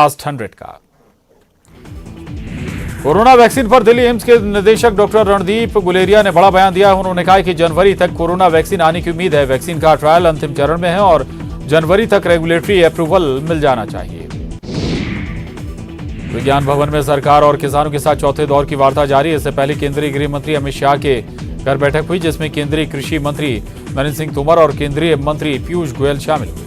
Fast 100 का। Corona vaccine पर Delhi AIIMS के निदेशक डॉक्टर रणदीप गुलेरिया ने बड़ा बयान दिया। उन्होंने कहा कि जनवरी तक कोरोना वैक्सीन आने की उम्मीद है। वैक्सीन का ट्रायल अंतिम चरण में है और जनवरी तक रेगुलेटरी अप्रूवल मिल जाना चाहिए। विज्ञान भवन में सरकार और किसानों के साथ चौथे दौर की वार्ता जारी है। इससे पहले केंद्रीय गृह मंत्री अमित शाह के घर बैठक हुई, जिसमें केंद्रीय कृषि मंत्री नरेंद्र सिंह तोमर और केंद्रीय मंत्री पीयूष गोयल शामिल हुए।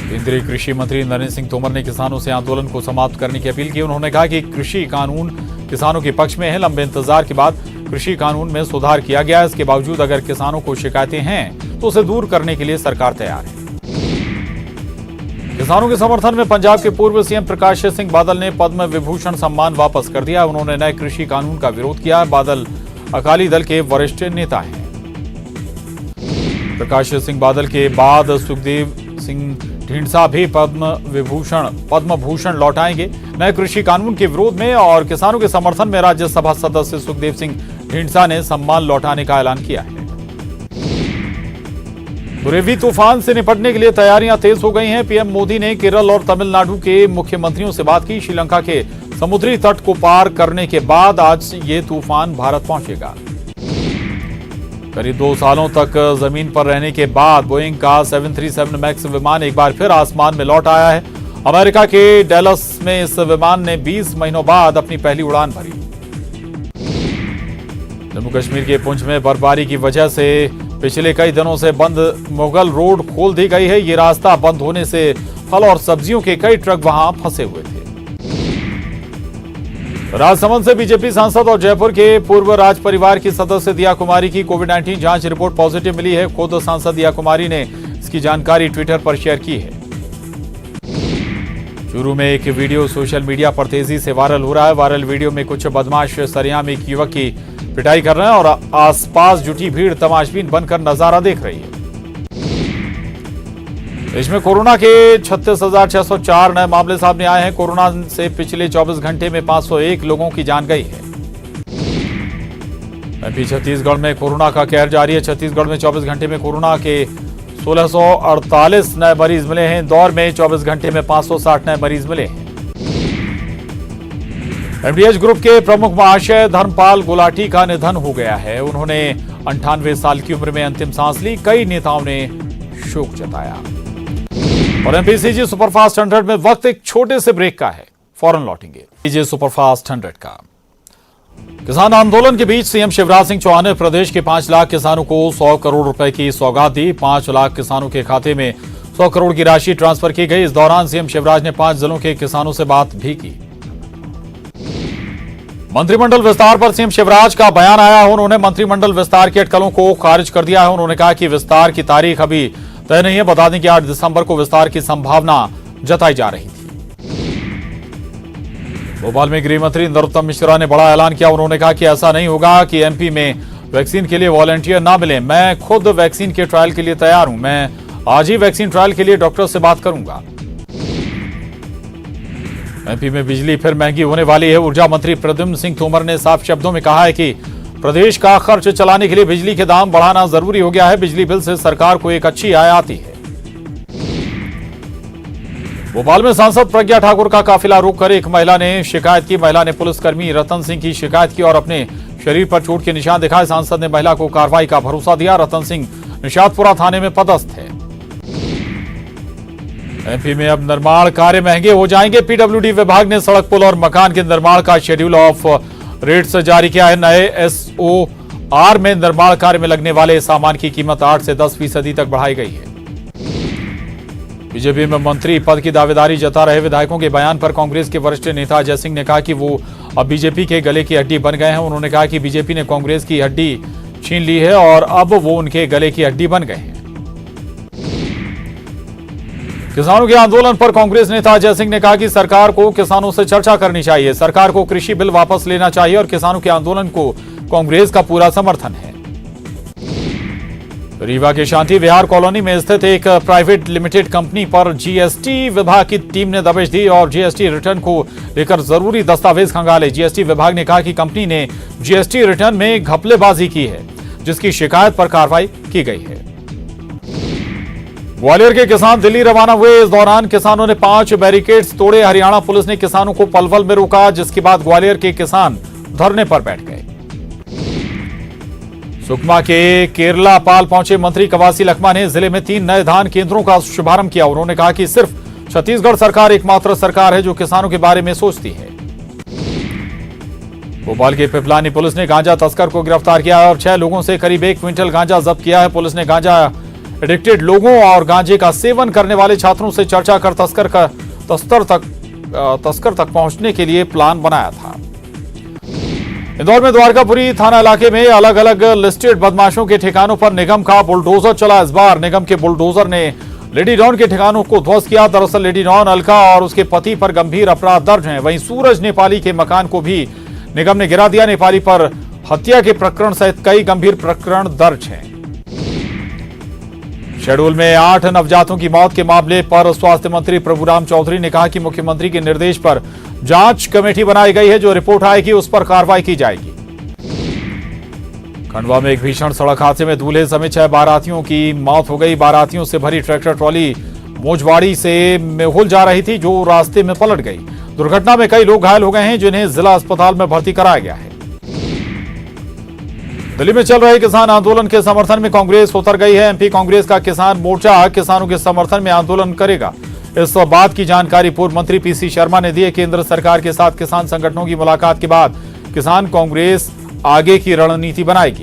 केंद्रीय कृषि मंत्री नरेंद्र सिंह तोमर ने किसानों से आंदोलन को समाप्त करने की अपील की। उन्होंने कहा कि कृषि कानून किसानों के पक्ष में है। लंबे इंतजार के बाद कृषि कानून में सुधार किया गया है। इसके बावजूद अगर किसानों को शिकायतें हैं तो उसे दूर करने के लिए सरकार तैयार है। किसानों के समर्थन में पंजाब के पूर्व सीएम प्रकाश सिंह बादल ने पद्म विभूषण सम्मान वापस कर दिया। उन्होंने नए कृषि कानून का विरोध किया। बादल अकाली दल के वरिष्ठ नेता हैं। प्रकाश सिंह बादल के बाद सुखदेव सिंह ढींढसा भी पद्म भूषण लौटाएंगे। नए कृषि कानून के विरोध में और किसानों के समर्थन में राज्यसभा सदस्य सुखदेव सिंह ढींढसा ने सम्मान लौटाने का ऐलान किया है। बुरेवी तूफान से निपटने के लिए तैयारियां तेज हो गई हैं। पीएम मोदी ने केरल और तमिलनाडु के मुख्यमंत्रियों से बात की। श्रीलंका के समुद्री तट को पार करने के बाद आज ये तूफान भारत पहुंचेगा। करीब 2 सालों तक जमीन पर रहने के बाद बोइंग का 737 मैक्स विमान एक बार फिर आसमान में लौट आया है। अमेरिका के डैलस में इस विमान ने 20 महीनों बाद अपनी पहली उड़ान भरी। जम्मू कश्मीर के पुंछ में बर्फबारी की वजह से पिछले कई दिनों से बंद मुगल रोड खोल दी गई है। ये रास्ता बंद होने से फल और सब्जियों के कई ट्रक वहां फंसे हुए थे। राजसमंद से बीजेपी सांसद और जयपुर के पूर्व राज परिवार की सदस्य दिया कुमारी की कोविड-19 जांच रिपोर्ट पॉजिटिव मिली है। खुद सांसद दिया कुमारी ने इसकी जानकारी ट्विटर पर शेयर की है। चूरू में एक वीडियो सोशल मीडिया पर तेजी से वायरल हो रहा है। वायरल वीडियो में कुछ बदमाश सरेआम एक युवक की पिटाई कर रहे हैं और आसपास जुटी भीड़ तमाशबीन बनकर नजारा देख रही है। देश में कोरोना के 36,604 नए मामले सामने आए हैं। कोरोना से पिछले 24 घंटे में 501 लोगों की जान गई है। अभी छत्तीसगढ़ में कोरोना का कहर जारी है। छत्तीसगढ़ में 24 घंटे में कोरोना के 1648 नए मरीज मिले हैं। इंदौर में 24 घंटे में 560 नए मरीज मिले हैं। एमडीएच ग्रुप के प्रमुख महाशय धर्मपाल गुलाटी का निधन हो गया है। उन्होंने 98 साल की उम्र में अंतिम सांस ली। कई नेताओं ने शोक जताया। और एमपीसीजी सुपरफास्ट 100 में वक्त एक छोटे से ब्रेक का है, फौरन लौटेंगे। एमपीसीजी सुपरफास्ट 100 का। किसान आंदोलन के बीच सीएम शिवराज सिंह चौहान ने प्रदेश के 5 लाख किसानों को 100 करोड़ रुपए की सौगात दी। 5 लाख किसानों के खाते में 100 करोड़ की राशि ट्रांसफर की गई। इस दौरान सीएम शिवराज ने 5 जिलों के किसानों से बात भी की। मंत्रिमंडल विस्तार पर सीएम शिवराज का बयान आया है। उन्होंने मंत्रिमंडल विस्तार की अटकलों को खारिज कर दिया है। उन्होंने कहा कि विस्तार की तारीख अभी तय नहीं है। बता दें कि 8 दिसंबर को विस्तार की संभावना जताई जा रही थी। भोपाल में गृह मंत्री नरोत्तम मिश्रा ने बड़ा ऐलान किया। उन्होंने कहा कि ऐसा नहीं होगा कि एमपी में वैक्सीन के लिए वॉलंटियर ना मिले। मैं खुद वैक्सीन के ट्रायल के लिए तैयार हूं। मैं आज ही वैक्सीन ट्रायल के लिए डॉक्टर से बात करूंगा। एमपी में बिजली फिर महंगी होने वाली है। ऊर्जा मंत्री प्रद्युम्न सिंह तोमर ने साफ शब्दों में कहा है कि प्रदेश का खर्च चलाने के लिए बिजली के दाम बढ़ाना जरूरी हो गया है। बिजली बिल से सरकार को एक अच्छी आय आती है। भोपाल में सांसद प्रज्ञा ठाकुर का काफिला रोककर एक महिला ने शिकायत की। महिला ने पुलिसकर्मी रतन सिंह की शिकायत की और अपने शरीर पर चोट के निशान दिखाए। सांसद ने महिला को कार्रवाई का भरोसा दिया। रतन सिंह निशातपुरा थाने में पदस्थ है। एमपी में अब निर्माण कार्य महंगे हो जाएंगे। पीडब्ल्यूडी विभाग ने सड़क, पुल और मकान के निर्माण का शेड्यूल ऑफ रेट्स जारी किया है। नए एसओआर में निर्माण कार्य में लगने वाले सामान की कीमत 8 से 10% तक बढ़ाई गई है। बीजेपी में मंत्री पद की दावेदारी जता रहे विधायकों के बयान पर कांग्रेस के वरिष्ठ नेता अजय सिंह ने कहा कि वो अब बीजेपी के गले की हड्डी बन गए हैं। उन्होंने कहा कि बीजेपी ने कांग्रेस की हड्डी छीन ली है और अब वो उनके गले की हड्डी बन गए हैं। किसानों के आंदोलन पर कांग्रेस नेता अजय सिंह ने कहा कि सरकार को किसानों से चर्चा करनी चाहिए। सरकार को कृषि बिल वापस लेना चाहिए और किसानों के आंदोलन को कांग्रेस का पूरा समर्थन है। रीवा के शांति विहार कॉलोनी में स्थित एक प्राइवेट लिमिटेड कंपनी पर जीएसटी विभाग की टीम ने दबिश दी और जीएसटी रिटर्न को लेकर जरूरी दस्तावेज खंगाले। जीएसटी विभाग ने कहा कि कंपनी ने जीएसटी रिटर्न में घपलेबाजी की है, जिसकी शिकायत पर कार्रवाई की गई है। ग्वालियर के किसान दिल्ली रवाना हुए। इस दौरान किसानों ने 5 बैरिकेड्स तोड़े। हरियाणा पुलिस ने किसानों को पलवल में रोका, जिसके बाद ग्वालियर के किसान धरने पर बैठ गए। सुकमा के केरला पाल पहुंचे मंत्री कवासी लखमा ने जिले में 3 नए धान केंद्रों का शुभारंभ किया। उन्होंने कहा कि सिर्फ छत्तीसगढ़ सरकार एकमात्र सरकार है जो किसानों के बारे में सोचती है। भोपाल की पिपलानी पुलिस ने गांजा तस्कर को गिरफ्तार किया और 6 लोगों से करीब 1 क्विंटल गांजा जब्त किया है। पुलिस ने गांजा एडिक्टेड लोगों और गांजे का सेवन करने वाले छात्रों से चर्चा कर तस्कर तक पहुंचने के लिए प्लान बनाया था। इंदौर में द्वारकापुरी थाना इलाके में अलग अलग लिस्टेड बदमाशों के ठिकानों पर निगम का बुलडोजर चला। इस बार निगम के बुलडोजर ने लेडी डॉन के ठिकानों को ध्वस्त किया। दरअसल लेडी डॉन अलका और उसके पति पर गंभीर अपराध दर्ज हैं। वहीं सूरज नेपाली के मकान को भी निगम ने गिरा दिया। नेपाली पर हत्या के प्रकरण सहित कई गंभीर प्रकरण दर्ज हैं। शेड्यूल में 8 नवजातों की मौत के मामले पर स्वास्थ्य मंत्री प्रभुराम चौधरी ने कहा कि मुख्यमंत्री के निर्देश पर जांच कमेटी बनाई गई है। जो रिपोर्ट आएगी उस पर कार्रवाई की जाएगी। खंडवा में एक भीषण सड़क हादसे में दूल्हे समेत 6 बारातियों की मौत हो गई। बारातियों से भरी ट्रैक्टर ट्रॉली मोजवाड़ी से मेहुल जा रही थी, जो रास्ते में पलट गई। दुर्घटना में कई लोग घायल हो गए हैं, जिन्हें जिला अस्पताल में भर्ती कराया गया है। दिल्ली में चल रहे किसान आंदोलन के समर्थन में कांग्रेस उतर गई है। एमपी कांग्रेस का किसान मोर्चा किसानों के समर्थन में आंदोलन करेगा। इस बात की जानकारी पूर्व मंत्री पीसी शर्मा ने दी है। केंद्र सरकार के साथ किसान संगठनों की मुलाकात के बाद किसान कांग्रेस आगे की रणनीति बनाएगी।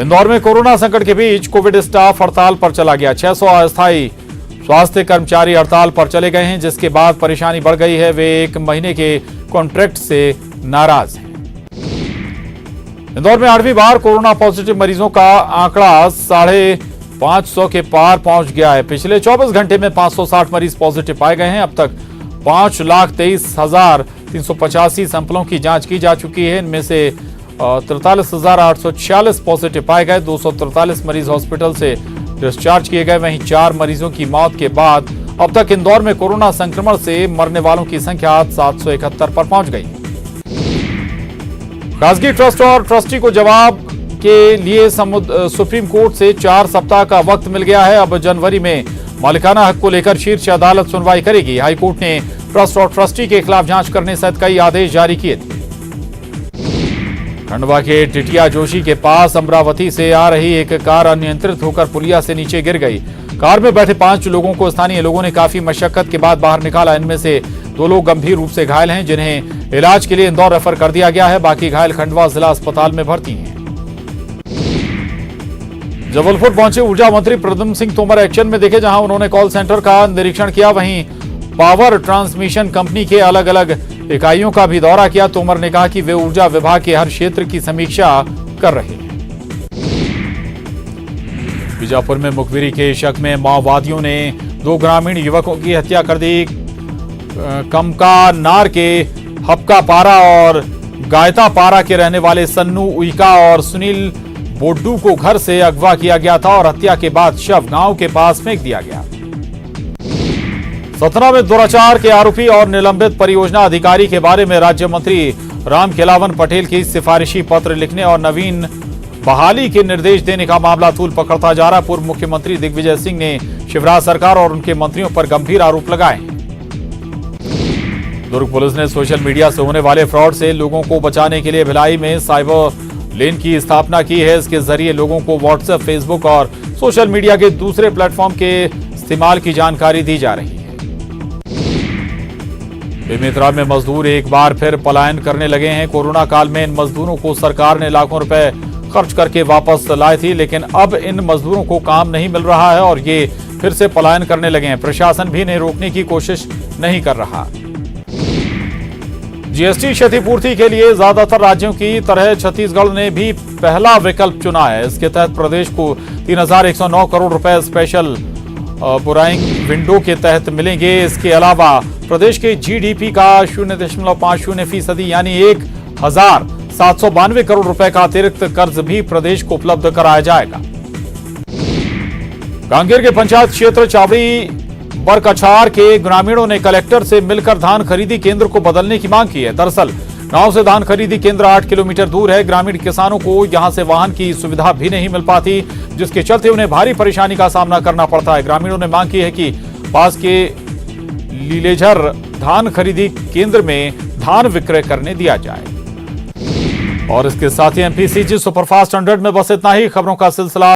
इंदौर में कोरोना संकट के बीच कोविड स्टाफ हड़ताल पर चला गया। 600 अस्थायी स्वास्थ्य कर्मचारी हड़ताल पर चले गए हैं, जिसके बाद परेशानी बढ़ गई है। वे 1 महीने के कॉन्ट्रैक्ट से नाराज हैं। इंदौर में 8वीं बार कोरोना पॉजिटिव मरीजों का आंकड़ा 550 के पार पहुंच गया है। पिछले 24 घंटे में 560 मरीज पॉजिटिव पाए गए हैं। अब तक 5,23,385 सैंपलों की जांच की जा चुकी है। इनमें से 43,846 पॉजिटिव पाए गए। 243 मरीज हॉस्पिटल से डिस्चार्ज किए गए। वहीं 4 मरीजों की मौत के बाद अब तक इंदौर में कोरोना संक्रमण से मरने वालों की संख्या 771 पर पहुंच गई। खासगी ट्रस्ट और ट्रस्टी को जवाब के लिए सुप्रीम कोर्ट से 4 सप्ताह का वक्त मिल गया है। अब जनवरी में मालिकाना हक को लेकर शीर्ष अदालत सुनवाई करेगी। हाईकोर्ट ने ट्रस्ट और ट्रस्टी के खिलाफ जांच करने सहित कई आदेश जारी किए थे। खंडवा के टिटिया जोशी के पास अमरावती से आ रही एक कार अनियंत्रित होकर पुलिया से नीचे गिर गई। कार में बैठे 5 लोगों को स्थानीय लोगों ने काफी मशक्कत के बाद बाहर निकाला। इनमें से 2 लोग गंभीर रूप से घायल हैं, जिन्हें इलाज के लिए इंदौर रेफर कर दिया गया है। बाकी घायल खंडवा जिला अस्पताल में भर्ती हैं। जबलपुर पहुंचे ऊर्जा मंत्री प्रद्युम्न सिंह तोमर एक्शन में देखे, जहां उन्होंने कॉल सेंटर का निरीक्षण किया। वहीं पावर ट्रांसमिशन कंपनी के अलग अलग इकाइयों का भी दौरा किया। तोमर ने कहा कि वे ऊर्जा विभाग के हर क्षेत्र की समीक्षा कर रहे हैं। बीजापुर में मुखबिरी के शक में माओवादियों ने 2 ग्रामीण युवकों की हत्या कर दी। कमका नार के हपका पारा और गायता पारा के रहने वाले सन्नू उइका और सुनील बोड्डू को घर से अगवा किया गया था और हत्या के बाद शव गांव के पास फेंक दिया गया। सतना में दुराचार के आरोपी और निलंबित परियोजना अधिकारी के बारे में राज्य मंत्री रामखेलावन पटेल की सिफारिशी पत्र लिखने और नवीन बहाली के निर्देश देने का मामला तूल पकड़ता जा रहा। पूर्व मुख्यमंत्री दिग्विजय सिंह ने शिवराज सरकार और उनके मंत्रियों पर गंभीर आरोप लगाए। दुर्ग पुलिस ने सोशल मीडिया से होने वाले फ्रॉड से लोगों को बचाने के लिए भिलाई में साइबर लेन की स्थापना की है। इसके जरिए लोगों को व्हाट्सएप, फेसबुक और सोशल मीडिया के दूसरे प्लेटफॉर्म के इस्तेमाल की जानकारी दी जा रही है। बेमेतरा में मजदूर एक बार फिर पलायन करने लगे हैं। कोरोना काल में इन मजदूरों को सरकार ने लाखों रुपए खर्च करके वापस लाई थी, लेकिन अब इन मजदूरों को काम नहीं मिल रहा है और ये फिर से पलायन करने लगे हैं। प्रशासन भी इन्हें रोकने की कोशिश नहीं कर रहा। जीएसटी क्षतिपूर्ति के लिए ज्यादातर राज्यों की तरह छत्तीसगढ़ ने भी पहला विकल्प चुना है। इसके तहत प्रदेश को 3,109 करोड़ रुपए स्पेशल बुराइंग विंडो के तहत मिलेंगे। इसके अलावा प्रदेश के जीडीपी का 0.50% यानी 1,792 करोड़ रुपए का अतिरिक्त कर्ज भी प्रदेश को उपलब्ध कराया जाएगा। कांकेर के पंचायत क्षेत्र चावड़ी बरकछार के ग्रामीणों ने कलेक्टर से मिलकर धान खरीदी केंद्र को बदलने की मांग की है। दरअसल गांव से धान खरीदी केंद्र 8 किलोमीटर दूर है। ग्रामीण किसानों को यहां से वाहन की सुविधा भी नहीं मिल पाती, जिसके चलते उन्हें भारी परेशानी का सामना करना पड़ता है। ग्रामीणों ने मांग की है कि पास के लीलेझर धान खरीदी केंद्र में धान विक्रय करने दिया जाए। और इसके साथ ही एमपीसीजी सुपरफास्ट 100 में बस इतना ही। खबरों का सिलसिला